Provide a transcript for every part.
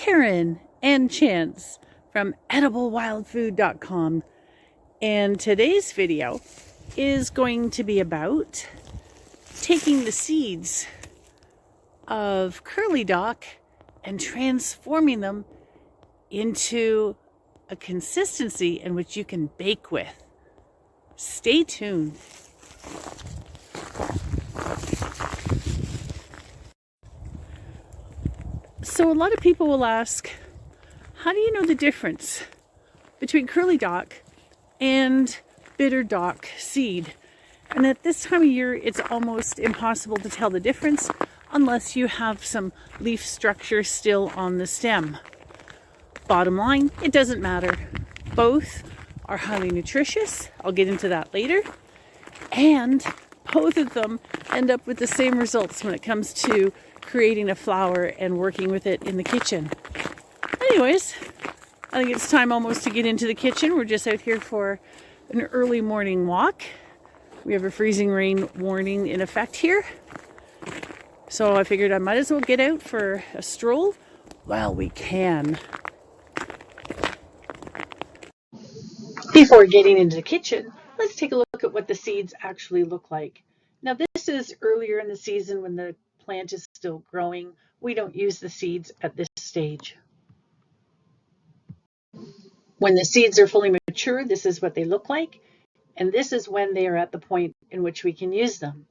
Karen and Chance from EdibleWildFood.com, and today's video is going to be about taking the seeds of curly dock and transforming them into a consistency in which you can bake with. Stay tuned. So a lot of people will ask, how do you know the difference between curly dock and bitter dock seed? And at this time of year, it's almost impossible to tell the difference unless you have some leaf structure still on the stem. Bottom line, it doesn't matter. Both are highly nutritious. I'll get into that later. And both of them end up with the same results when it comes to creating a flour and working with it in the kitchen. Anyways, I think it's time almost to get into the kitchen. We're just out here for an early morning walk. We have a freezing rain warning in effect here. So I figured I might as well get out for a stroll while we can. Before getting into the kitchen, let's take a look at what the seeds actually look like. Now this is earlier in the season when the plant is still growing. We don't use the seeds at this stage. When the seeds are fully mature, this is what they look like, and this is when they are at the point in which we can use them.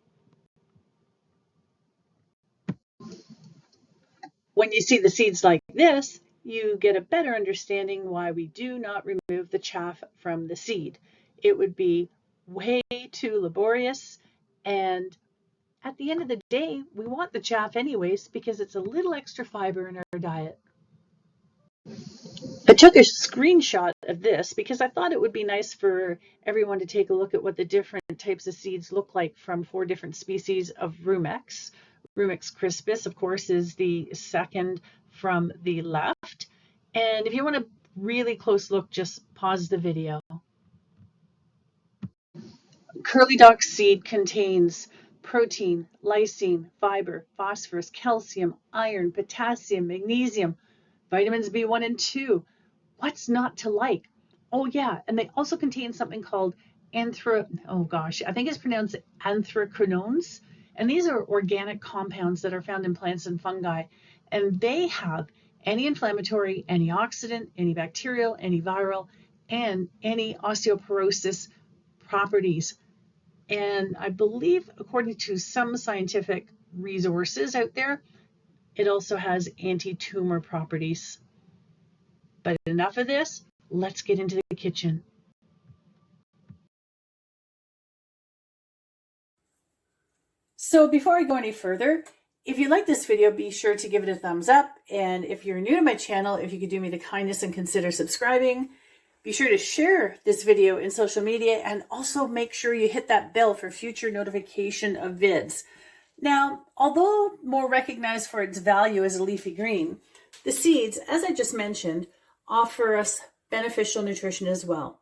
When you see the seeds like this, you get a better understanding why we do not remove the chaff from the seed. It would be way too laborious, and at the end of the day, we want the chaff anyways because it's a little extra fiber in our diet. I took a screenshot of this because I thought it would be nice for everyone to take a look at what the different types of seeds look like from 4 different species of Rumex. Rumex crispus, of course, is the second from the left. And if you want a really close look, just pause the video. Curly dock seed contains protein, lysine, fiber, phosphorus, calcium, iron, potassium, magnesium, vitamins B1 and 2. What's not to like? Oh yeah, and they also contain something called I think it's pronounced anthraquinones. And these are organic compounds that are found in plants and fungi. And they have anti-inflammatory, antioxidant, antibacterial, antiviral, and anti-osteoporosis properties. And I believe, according to some scientific resources out there, it also has anti-tumor properties. But enough of this, let's get into the kitchen. So before I go any further, if you like this video, be sure to give it a thumbs up. And if you're new to my channel, if you could do me the kindness and consider subscribing. Be sure to share this video in social media and also make sure you hit that bell for future notification of vids. Now, although more recognized for its value as a leafy green, the seeds, as I just mentioned, offer us beneficial nutrition as well.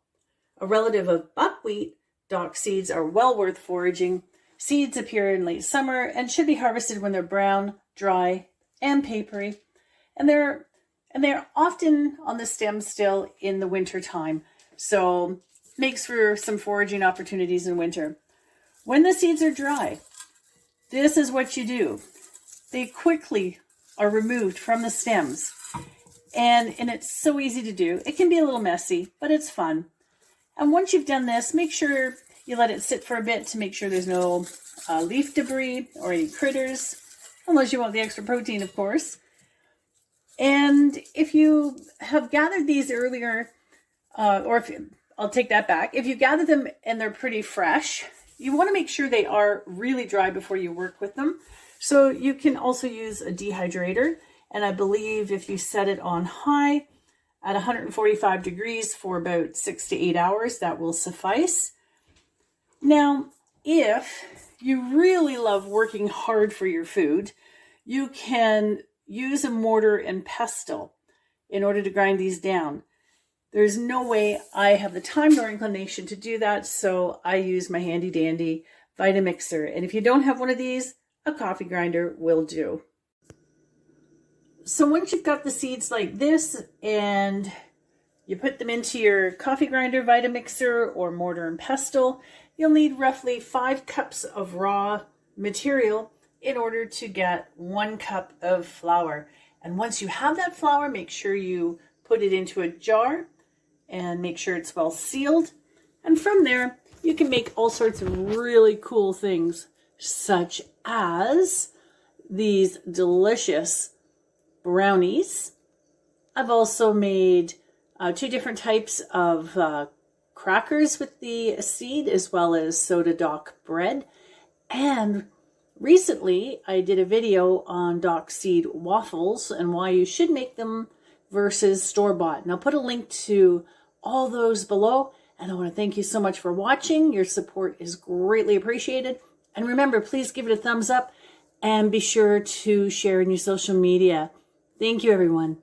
A relative of buckwheat, dock seeds are well worth foraging. Seeds appear in late summer and should be harvested when they're brown, dry, and papery. And they're often on the stem still in the winter time, so makes for some foraging opportunities in winter. When the seeds are dry, this is what you do. They quickly are removed from the stems, and it's so easy to do. It can be a little messy, but it's fun. And once you've done this, make sure you let it sit for a bit to make sure there's no leaf debris or any critters, unless you want the extra protein, of course. And if you have gathered these earlier, I'll take that back. If you gather them and they're pretty fresh, you want to make sure they are really dry before you work with them. So you can also use a dehydrator. And I believe if you set it on high at 145 degrees for about 6 to 8 hours, that will suffice. Now, if you really love working hard for your food, you can use a mortar and pestle in order to grind these down. There's no way I have the time nor inclination to do that, so I use my handy dandy Vitamixer. And if you don't have one of these, a coffee grinder will do. So once you've got the seeds like this and you put them into your coffee grinder, Vitamixer, or mortar and pestle, you'll need roughly 5 cups of raw material in order to get 1 cup of flour. And once you have that flour, make sure you put it into a jar and make sure it's well sealed. And from there, you can make all sorts of really cool things, such as these delicious brownies. I've also made 2 different types of crackers with the seed, as well as soda dock bread. And recently, I did a video on dock seed waffles and why you should make them versus store-bought. And I'll put a link to all those below. And I want to thank you so much for watching. Your support is greatly appreciated. And remember, please give it a thumbs up and be sure to share in your social media. Thank you, everyone.